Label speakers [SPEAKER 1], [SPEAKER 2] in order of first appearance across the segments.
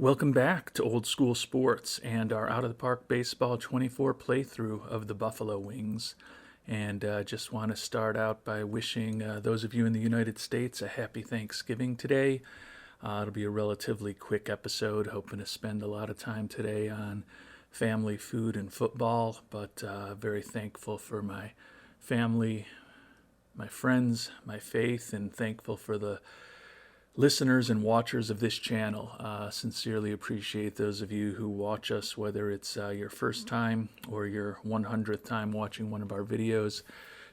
[SPEAKER 1] Welcome back to Old School Sports and our Out of the Park Baseball 24 playthrough of the Buffalo Wings. And just want to start out by wishing those of you in the United States a happy Thanksgiving today. It'll be a relatively quick episode, hoping to spend a lot of time today on family, food, and football, but very thankful for my family, my friends, my faith, and thankful for the listeners and watchers of this channel. Sincerely appreciate those of you who watch us, whether it's your first time or your 100th time watching one of our videos.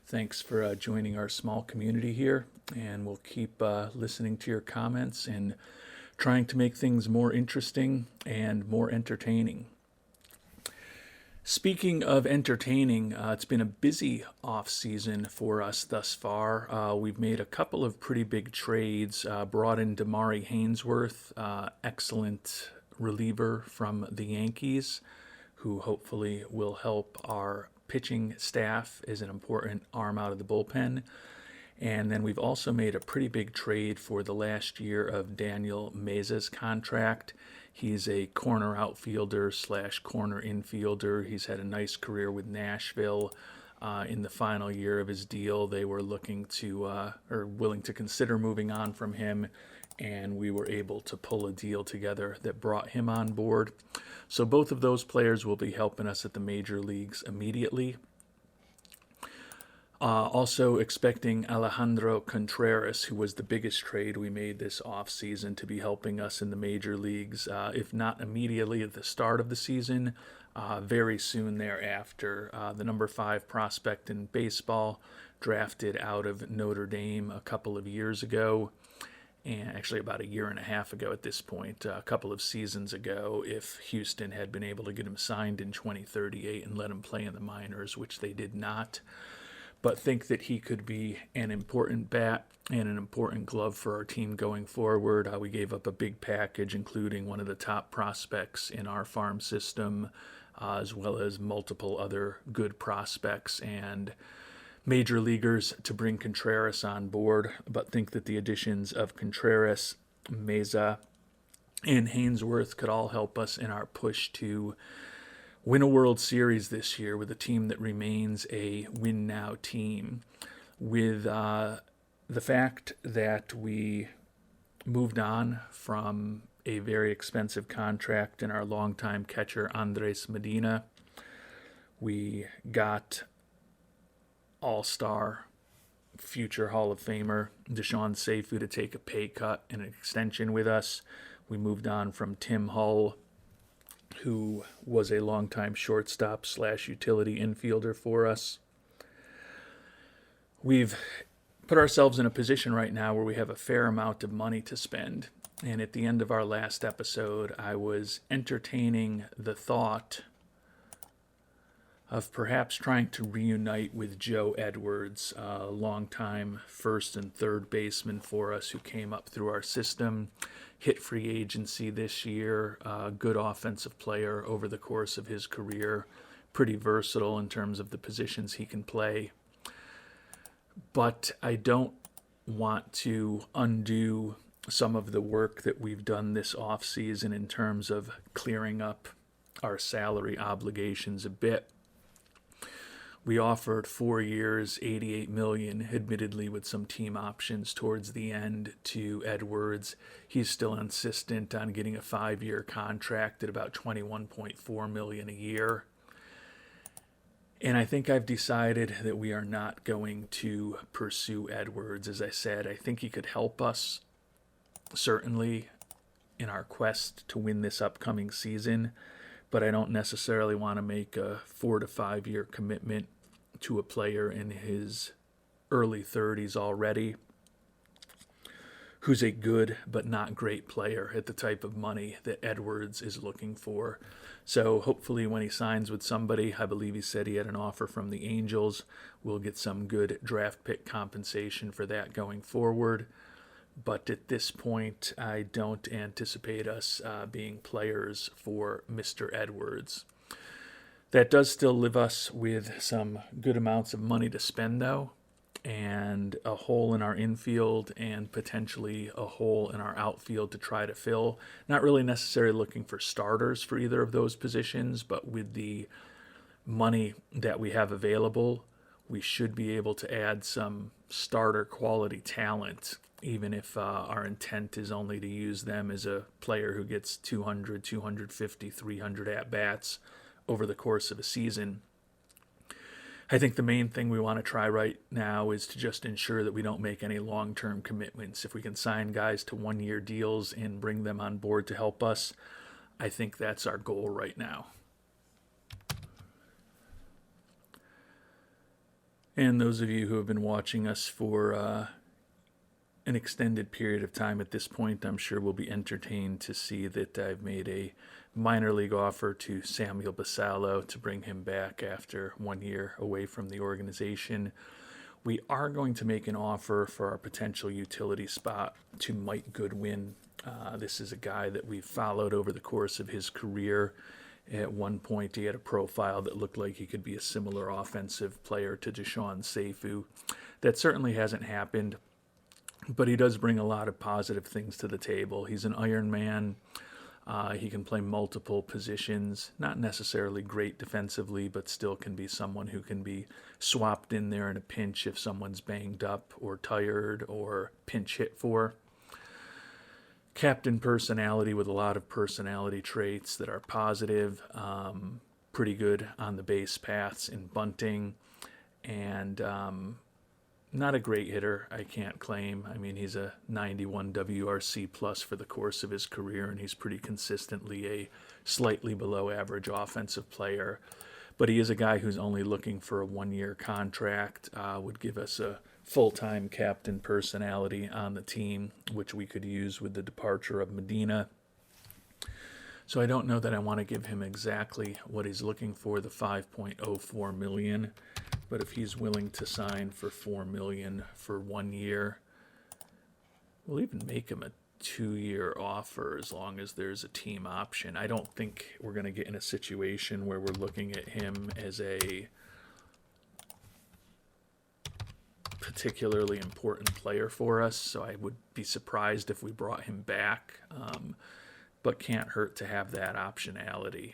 [SPEAKER 1] Thanks for joining our small community here, and we'll keep listening to your comments and trying to make things more interesting and more entertaining. Speaking of entertaining, it's been a busy off-season for us thus far. We've made a couple of pretty big trades, brought in Damari Hainsworth, excellent reliever from the Yankees, who hopefully will help our pitching staff as an important arm out of the bullpen. And then we've also made a pretty big trade for the last year of Daniel Meza's contract. He's a corner outfielder / corner infielder. He's had a nice career with Nashville. In the final year of his deal, they were looking to, or willing to consider moving on from him, and we were able to pull a deal together that brought him on board. So both of those players will be helping us at the major leagues immediately. Also expecting Alejandro Contreras, who was the biggest trade we made this offseason, to be helping us in the major leagues, if not immediately at the start of the season, very soon thereafter. The number 5 prospect in baseball, drafted out of Notre Dame a couple of years ago, and actually about a year and a half ago at this point, a couple of seasons ago, if Houston had been able to get him signed in 2038 and let him play in the minors, which they did not. But think that he could be an important bat and an important glove for our team going forward. We gave up a big package, including one of the top prospects in our farm system, as well as multiple other good prospects and major leaguers to bring Contreras on board. But think that the additions of Contreras, Meza, and Hainsworth could all help us in our push to win a World Series this year with a team that remains a win-now team. With the fact that we moved on from a very expensive contract in our longtime catcher, Andres Medina, we got all-star, future Hall of Famer Deshaun Seifu to take a pay cut and an extension with us. We moved on from Tim Hull, who was a longtime shortstop / utility infielder for us. We've put ourselves in a position right now where we have a fair amount of money to spend. And at the end of our last episode, I was entertaining the thought of perhaps trying to reunite with Joe Edwards, a longtime first and third baseman for us who came up through our system, hit free agency this year, good offensive player over the course of his career, pretty versatile in terms of the positions he can play. But I don't want to undo some of the work that we've done this offseason in terms of clearing up our salary obligations a bit. We offered 4 years, $88 million, admittedly with some team options towards the end, to Edwards. He's still insistent on getting a 5-year contract at about $21.4 million a year. And I think I've decided that we are not going to pursue Edwards. As I said, I think he could help us, certainly, in our quest to win this upcoming season. But I don't necessarily want to make a 4 to 5 year commitment to a player in his early 30s already, who's a good but not great player at the type of money that Edwards is looking for. So hopefully when he signs with somebody, I believe he said he had an offer from the Angels, we'll get some good draft pick compensation for that going forward. But at this point, I don't anticipate us being players for Mr. Edwards. That does still leave us with some good amounts of money to spend, though. and a hole in our infield and potentially a hole in our outfield to try to fill. Not really necessarily looking for starters for either of those positions, but with the money that we have available, we should be able to add some starter quality talent, even if our intent is only to use them as a player who gets 200, 250, 300 at bats over the course of a season. I think the main thing we want to try right now is to just ensure that we don't make any long-term commitments. If we can sign guys to one-year deals and bring them on board to help us, I think that's our goal right now. And those of you who have been watching us for an extended period of time at this point, I'm sure will be entertained to see that I've made a minor league offer to Samuel Basallo to bring him back after 1 year away from the organization. We are going to make an offer for our potential utility spot to Mike Goodwin. This is a guy that we've followed over the course of his career. At one point, he had a profile that looked like he could be a similar offensive player to Deshaun Seifu. That certainly hasn't happened, but he does bring a lot of positive things to the table. He's an Iron Man. He can play multiple positions, not necessarily great defensively, but still can be someone who can be swapped in there in a pinch if someone's banged up or tired or pinch hit for. Captain personality with a lot of personality traits that are positive, pretty good on the base paths in bunting, and not a great hitter, I can't claim. I mean, he's a 91 WRC plus for the course of his career, and he's pretty consistently a slightly below average offensive player. But he is a guy who's only looking for a 1 year contract, would give us a full-time captain personality on the team, which we could use with the departure of Medina. So I don't know that I want to give him exactly what he's looking for, the $5.04 million. But if he's willing to sign for $4 million for 1 year, we'll even make him a 2 year offer as long as there's a team option. I don't think we're going to get in a situation where we're looking at him as a particularly important player for us, so I would be surprised if we brought him back, but can't hurt to have that optionality.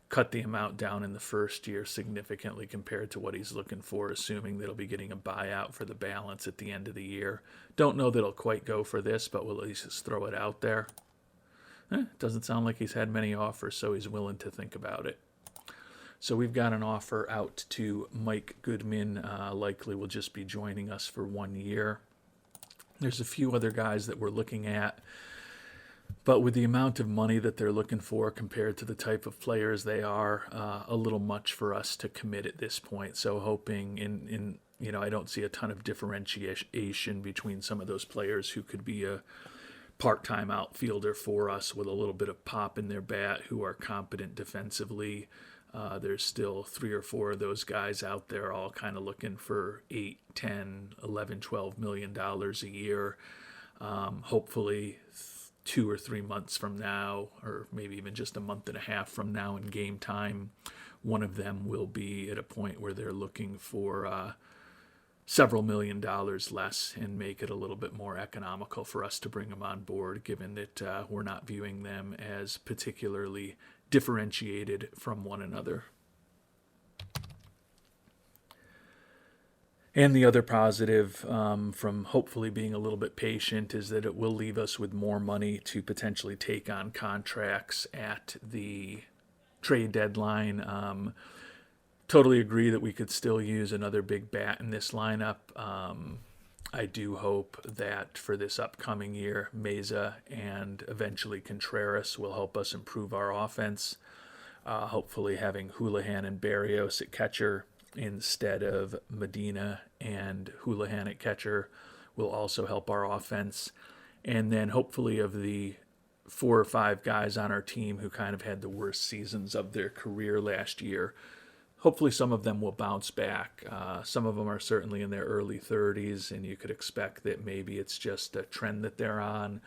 [SPEAKER 1] Cut the amount down in the first year significantly compared to what he's looking for, assuming that he'll be getting a buyout for the balance at the end of the year. Don't know that he'll quite go for this, but we'll at least just throw it out there. Doesn't sound like he's had many offers, so he's willing to think about it. So we've got an offer out to Mike Goodman. Likely will just be joining us for 1 year. There's a few other guys that we're looking at, but with the amount of money that they're looking for compared to the type of players they are, a little much for us to commit at this point. So hoping in I don't see a ton of differentiation between some of those players who could be a part-time outfielder for us with a little bit of pop in their bat, who are competent defensively. There's still 3 or 4 of those guys out there all kind of looking for $8, $10, $11, $12 million a year. Hopefully 2 or 3 months from now, or maybe even just a month and a half from now in game time, one of them will be at a point where they're looking for several $1 million less and make it a little bit more economical for us to bring them on board, given that we're not viewing them as particularly differentiated from one another. And the other positive from hopefully being a little bit patient is that it will leave us with more money to potentially take on contracts at the trade deadline. Totally agree that we could still use another big bat in this lineup. I do hope that for this upcoming year, Meza and eventually Contreras will help us improve our offense. Hopefully having Houlihan and Barrios at catcher instead of Medina and Houlihan at catcher will also help our offense. And then hopefully of the 4 or 5 guys on our team who kind of had the worst seasons of their career last year, hopefully some of them will bounce back. Some of them are certainly in their early 30s, and you could expect that maybe it's just a trend that they're on.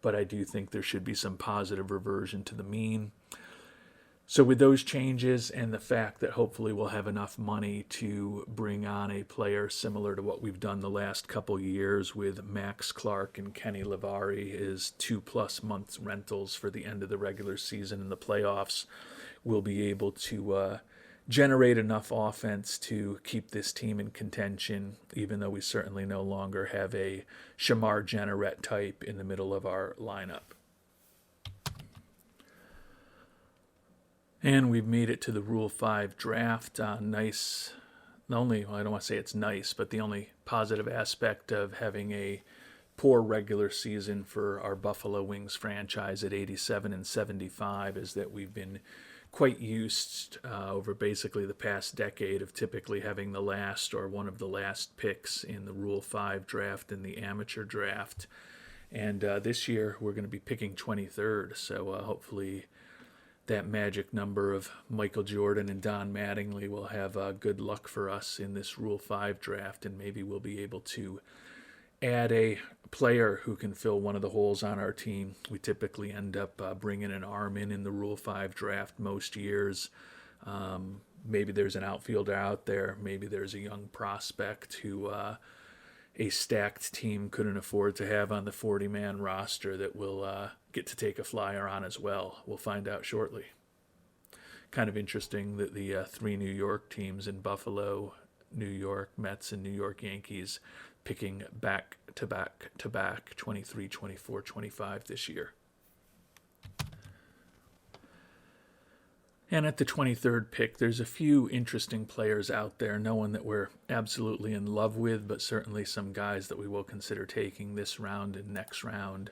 [SPEAKER 1] But I do think there should be some positive reversion to the mean. So with those changes and the fact that hopefully we'll have enough money to bring on a player similar to what we've done the last couple years with Max Clark and Kenny Lavari is 2+ months rentals for the end of the regular season and the playoffs, we'll be able to generate enough offense to keep this team in contention, even though we certainly no longer have a Shamar Jenneret type in the middle of our lineup. And we've made it to the Rule 5 draft. Nice. The only, well, I don't want to say it's nice, but the only positive aspect of having a poor regular season for our Buffalo Wings franchise at 87-75 is that we've been quite used over basically the past decade of typically having the last or one of the last picks in the Rule 5 draft and the amateur draft. And this year we're going to be picking 23rd, so hopefully that magic number of Michael Jordan and Don Mattingly will have good luck for us in this Rule 5 draft, and maybe we'll be able to add a player who can fill one of the holes on our team. We typically end up bringing an arm in the Rule 5 draft most years. Maybe there's an outfielder out there. Maybe there's a young prospect who a stacked team couldn't afford to have on the 40-man roster that will get to take a flyer on as well. We'll find out shortly. Kind of interesting that the 3 New York teams in Buffalo, New York Mets, and New York Yankees picking back-to-back 23, 24, 25 this year. And at the 23rd pick, there's a few interesting players out there. No one that we're absolutely in love with, but certainly some guys that we will consider taking this round and next round.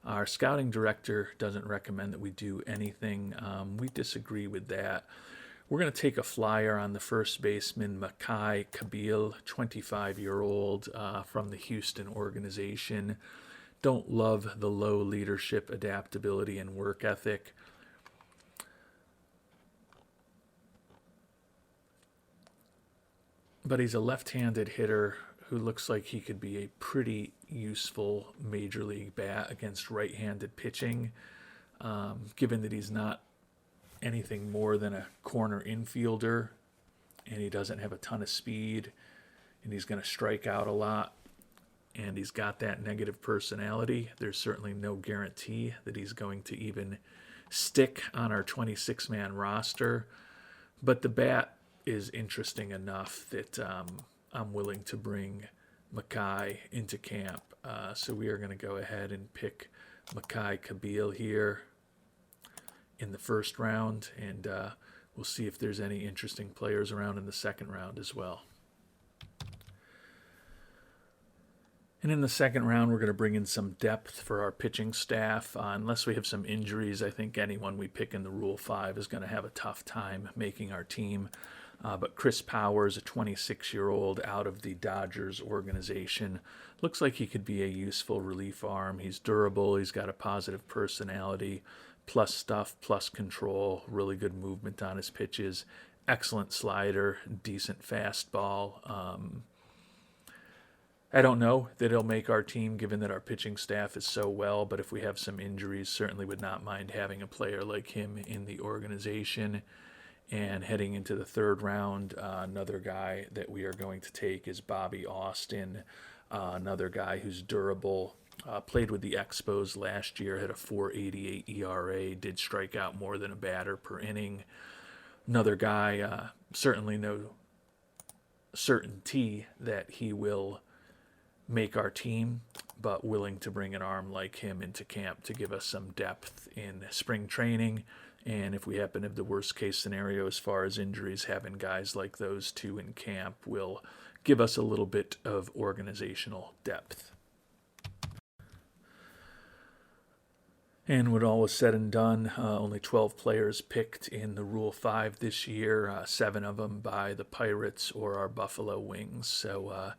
[SPEAKER 1] Our scouting director doesn't recommend that we do anything. We disagree with that. We're going to take a flyer on the first baseman, Makai Kabil, 25-year-old from the Houston organization. Don't love the low leadership, adaptability, and work ethic. But he's a left-handed hitter who looks like he could be a pretty useful major league bat against right-handed pitching, given that he's not anything more than a corner infielder and he doesn't have a ton of speed and he's going to strike out a lot and he's got that negative personality. There's certainly no guarantee that he's going to even stick on our 26-man roster, but the bat is interesting enough that I'm willing to bring Makai into camp. So we are going to go ahead and pick Makai Kabil here in the first round, and we'll see if there's any interesting players around in the second round as well. And in the second round, we're going to bring in some depth for our pitching staff. Unless we have some injuries, I think anyone we pick in the Rule 5 is going to have a tough time making our team. But Chris Powers, a 26-year-old out of the Dodgers organization, looks like he could be a useful relief arm. He's durable. He's got a positive personality, plus stuff, plus control, really good movement on his pitches, excellent slider, decent fastball. I don't know that he'll make our team given that our pitching staff is so well, but if we have some injuries, certainly would not mind having a player like him in the organization. And heading into the third round, another guy that we are going to take is Bobby Austin, another guy who's durable, played with the Expos last year, had a 4.88 ERA, did strike out more than a batter per inning. Another guy, certainly no certainty that he will make our team, but willing to bring an arm like him into camp to give us some depth in spring training. And if we happen to have the worst case scenario as far as injuries, having guys like those two in camp will give us a little bit of organizational depth. And when all was said and done, only 12 players picked in the Rule 5 this year, 7 of them by the Pirates or our Buffalo Wings. So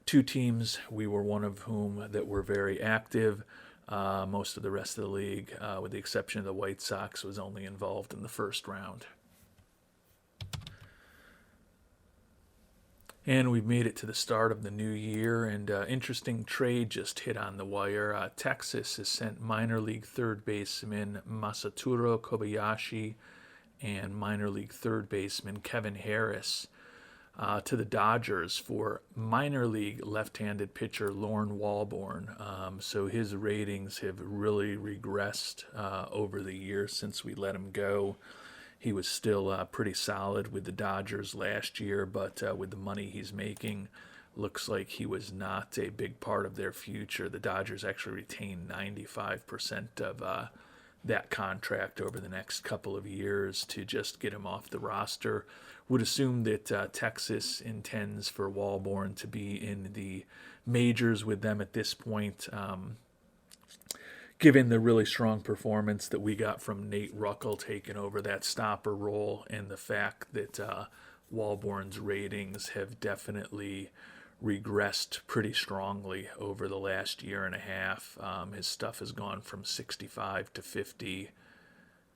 [SPEAKER 1] 2 teams, we were one of whom that were very active. Most of the rest of the league, with the exception of the White Sox, was only involved in the first round. And we've made it to the start of the new year, and interesting trade just hit on the wire. Texas has sent minor league third baseman Masaturo Kobayashi and minor league third baseman Kevin Harris to the Dodgers for minor league left-handed pitcher Lorne Walborn. So his ratings have really regressed over the years since we let him go. He was still pretty solid with the Dodgers last year, but with the money he's making, looks like he was not a big part of their future. The Dodgers actually retained 95% of that contract over the next couple of years to just get him off the roster. Would assume that Texas intends for Walborn to be in the majors with them at this point, given the really strong performance that we got from Nate Ruckel taking over that stopper role, and the fact that Walborn's ratings have definitely regressed pretty strongly over the last year and a half. His stuff has gone from 65 to 50,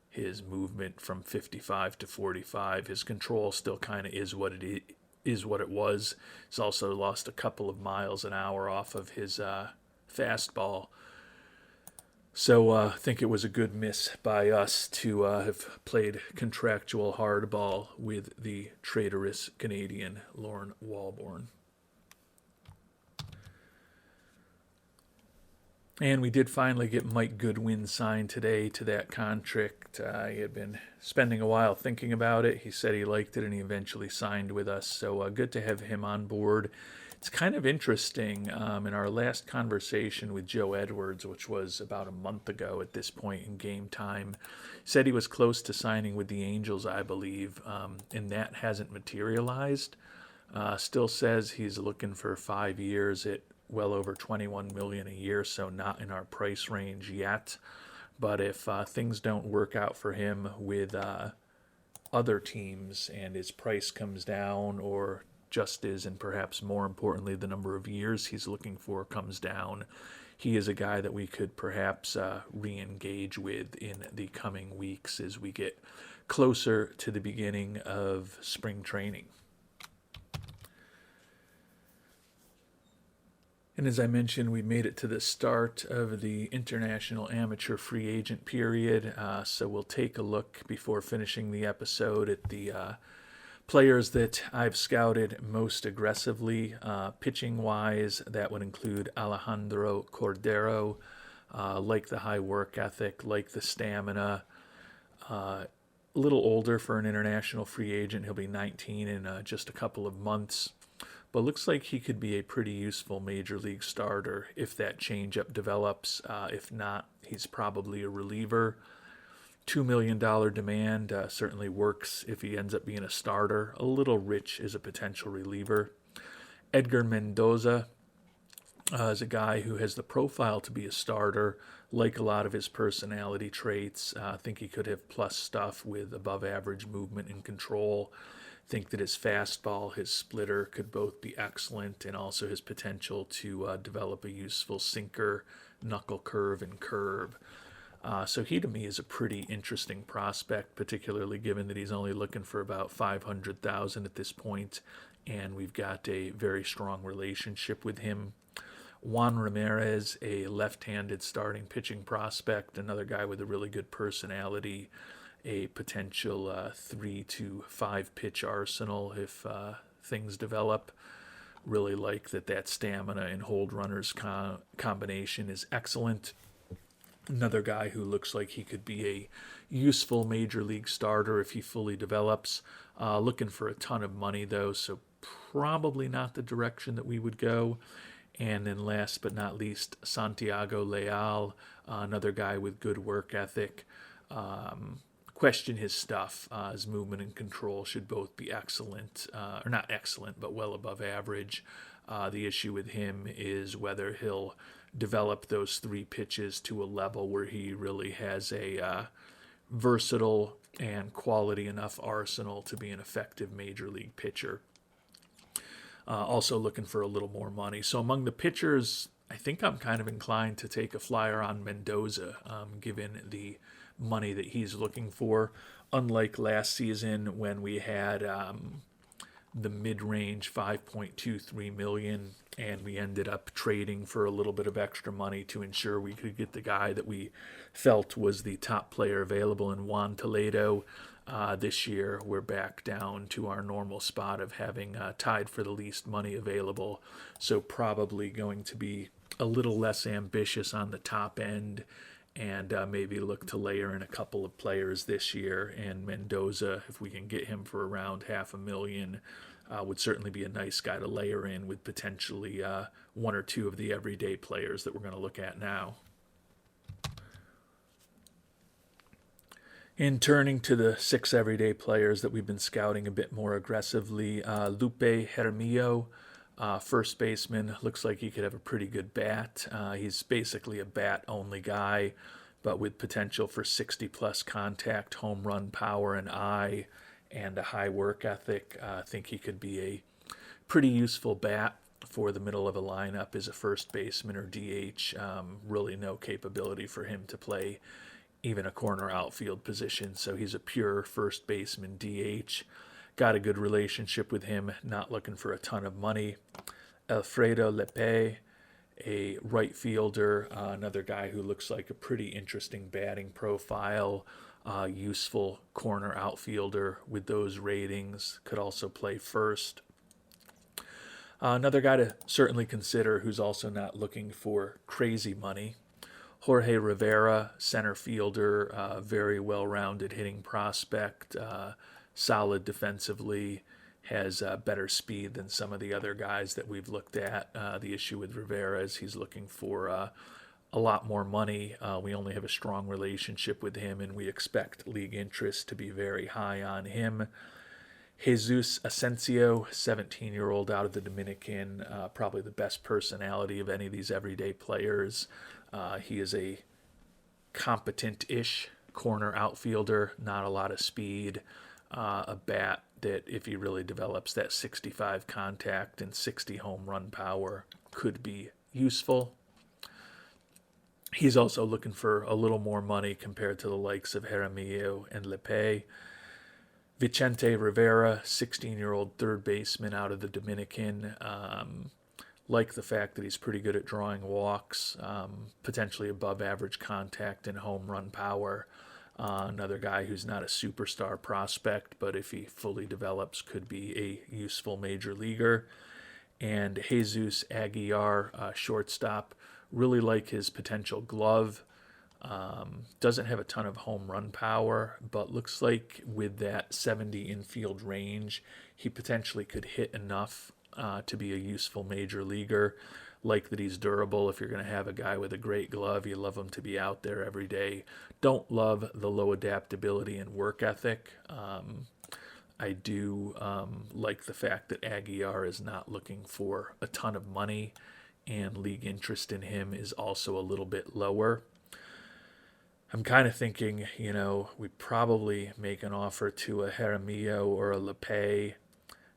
[SPEAKER 1] his movement from 55 to 45. His control still kind of is what it was. He's also lost a couple of miles an hour off of his fastball. So I think it was a good miss by us to have played contractual hardball with the traitorous Canadian Lorne Walborn. And we did finally get Mike Goodwin signed today to that contract. He had been spending a while thinking about it. He said he liked it, and he eventually signed with us. So good to have him on board. It's kind of interesting. In our last conversation with Joe Edwards, which was about a month ago at this point in game time, said he was close to signing with the Angels, I believe, and that hasn't materialized. Still says he's looking for 5 years at well over $21 million a year, so not in our price range yet. But if things don't work out for him with other teams and his price comes down, or just as, and perhaps more importantly, the number of years he's looking for comes down, he is a guy that we could perhaps re-engage with in the coming weeks as we get closer to the beginning of spring training. And as I mentioned, we made it to the start of the international amateur free agent period, so we'll take a look before finishing the episode at the players that I've scouted most aggressively. Pitching-wise, that would include Alejandro Cordero, like the high work ethic, like the stamina. A little older for an international free agent. He'll be 19 in just a couple of months. But looks like he could be a pretty useful major league starter if that changeup develops. If not, he's probably a reliever. $2 million demand certainly works if he ends up being a starter. A little rich as a potential reliever. Edgar Mendoza is a guy who has the profile to be a starter, like a lot of his personality traits. I think he could have plus stuff with above average movement and control. Think that his fastball, his splitter could both be excellent, and also his potential to develop a useful sinker, knuckle curve, and curve. So he to me is a pretty interesting prospect, particularly given that he's only looking for about $500,000 at this point, and we've got a very strong relationship with him. Juan Ramirez, a left-handed starting pitching prospect, another guy with a really good personality, a potential 3 to 5 pitch arsenal if things develop. Really like that stamina and hold runners combination is excellent. Another guy who looks like he could be a useful major league starter if he fully develops. Looking for a ton of money though, so probably not the direction that we would go. And then last but not least, Santiago Leal, another guy with good work ethic. Question his stuff. His movement and control should both be excellent, or not excellent, but well above average. The issue with him is whether he'll develop those 3 pitches to a level where he really has a versatile and quality enough arsenal to be an effective major league pitcher. Also looking for a little more money. So among the pitchers, I think I'm kind of inclined to take a flyer on Mendoza, given the money that he's looking for. Unlike last season when we had the mid-range $5.23 million, and we ended up trading for a little bit of extra money to ensure we could get the guy that we felt was the top player available in Juan Toledo. This year, we're back down to our normal spot of having tied for the least money available. So probably going to be a little less ambitious on the top end and maybe look to layer in a couple of players this year. And Mendoza, if we can get him for around $500,000, would certainly be a nice guy to layer in with potentially one or two of the everyday players that we're going to look at now. In turning to the 6 everyday players that we've been scouting a bit more aggressively, Lupe Jaramillo, first baseman, looks like he could have a pretty good bat. He's basically a bat-only guy, but with potential for 60-plus contact, home run power, and eye, and a high work ethic. I think he could be a pretty useful bat for the middle of a lineup as a first baseman or DH. Really no capability for him to play even a corner outfield position, so he's a pure first baseman DH. Got a good relationship with him, not looking for a ton of money. Alfredo Lepe, a right fielder, another guy who looks like a pretty interesting batting profile, useful corner outfielder with those ratings, could also play first. Another guy to certainly consider who's also not looking for crazy money, Jorge Rivera, center fielder, very well-rounded hitting prospect, solid defensively, has better speed than some of the other guys that we've looked at. The issue with Rivera is he's looking for a lot more money. We only have a strong relationship with him, and we expect league interest to be very high on him. Jesus Asensio, 17-year-old out of the Dominican, probably the best personality of any of these everyday players. He is a competent-ish corner outfielder, not a lot of speed, a bat that if he really develops that 65 contact and 60 home run power could be useful. He's also looking for a little more money compared to the likes of Jaramillo and Lepe. Vicente Rivera, 16-year-old third baseman out of the Dominican. Like the fact that he's pretty good at drawing walks, potentially above average contact and home run power. Another guy who's not a superstar prospect, but if he fully develops, could be a useful major leaguer. And Jesus Aguilar, shortstop, really like his potential glove. Doesn't have a ton of home run power, but looks like with that 70 infield range, he potentially could hit enough to be a useful major leaguer. Like that he's durable. If you're going to have a guy with a great glove, you love him to be out there every day. Don't love the low adaptability and work ethic. I do like the fact that Aguilar is not looking for a ton of money, and league interest in him is also a little bit lower. I'm kind of thinking, we probably make an offer to a Jaramillo or a Lepe,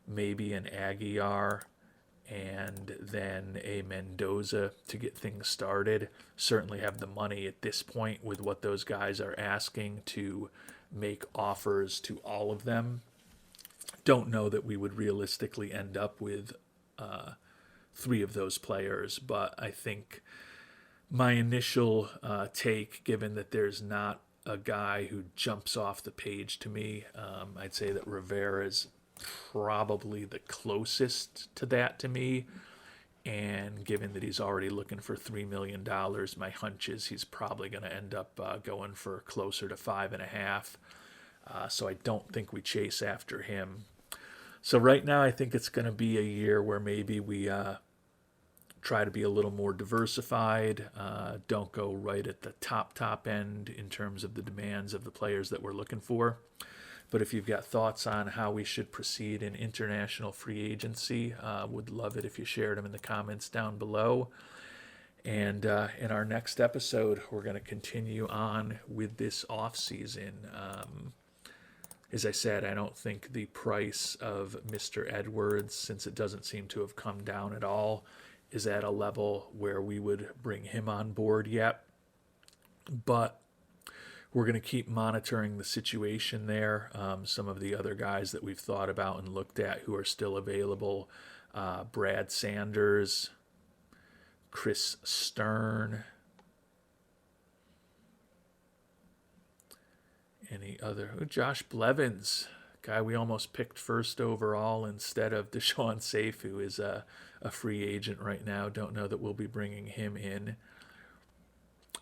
[SPEAKER 1] maybe an Aguilar, and then a Mendoza to get things started. Certainly have the money at this point with what those guys are asking to make offers to all of them. Don't know that we would realistically end up with 3 of those players, but I think my initial take, given that there's not a guy who jumps off the page to me, I'd say that Rivera is probably the closest to that to me. And given that he's already looking for $3 million, my hunch is he's probably going to end up going for closer to 5.5. So I don't think we chase after him. So right now I think it's going to be a year where maybe we try to be a little more diversified. Don't go right at the top end in terms of the demands of the players that we're looking for. But if you've got thoughts on how we should proceed in international free agency, would love it if you shared them in the comments down below. And in our next episode, we're going to continue on with this offseason. As I said, I don't think the price of Mr. Edwards, since it doesn't seem to have come down at all, is at a level where we would bring him on board yet. But we're going to keep monitoring the situation there. Some of the other guys that we've thought about and looked at who are still available, Brad Sanders, Chris Stern, Any other? Josh Blevins, guy we almost picked first overall instead of Deshaun Safe, who is a free agent right now. Don't know that we'll be bringing him in.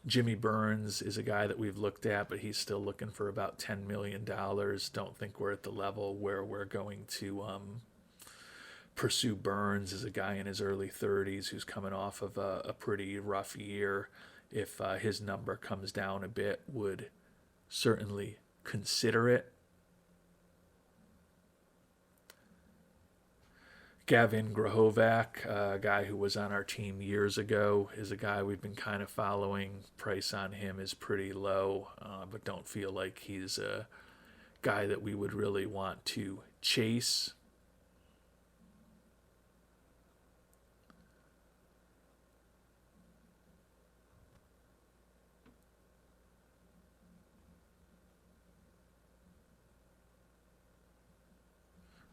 [SPEAKER 1] Jimmy Burns is a guy that we've looked at, but he's still looking for about $10 million. Don't think we're at the level where we're going to pursue Burns as a guy in his early 30s who's coming off of a pretty rough year. If his number comes down a bit, would certainly consider it. Gavin Grahovac, a guy who was on our team years ago, is a guy we've been kind of following. Price on him is pretty low, but don't feel like he's a guy that we would really want to chase.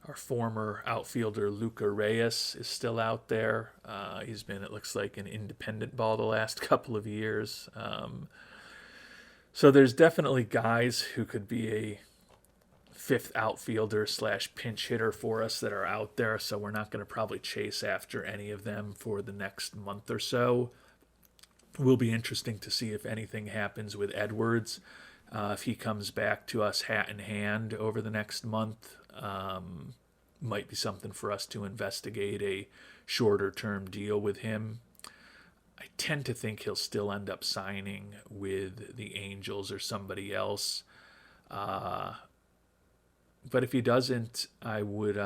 [SPEAKER 1] Our former outfielder Luca Reyes is still out there. He's been, it looks like, an independent ball the last couple of years. So there's definitely guys who could be a fifth outfielder / pinch hitter for us that are out there. So we're not going to probably chase after any of them for the next month or so. It will be interesting to see if anything happens with Edwards. If he comes back to us hat in hand over the next month, might be something for us to investigate a shorter term deal with him. I tend to think he'll still end up signing with the Angels or somebody else. But if he doesn't, I would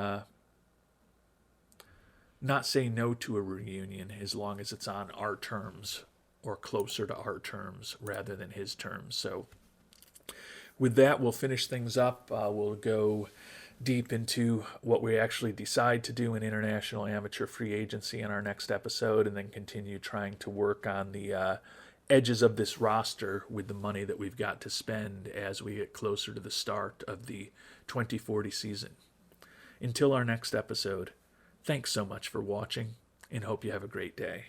[SPEAKER 1] not say no to a reunion as long as it's on our terms or closer to our terms rather than his terms. So with that, we'll finish things up. We'll go deep into what we actually decide to do in international amateur free agency in our next episode, and then continue trying to work on the edges of this roster with the money that we've got to spend as we get closer to the start of the 2040 season. Until our next episode, thanks so much for watching, and hope you have a great day.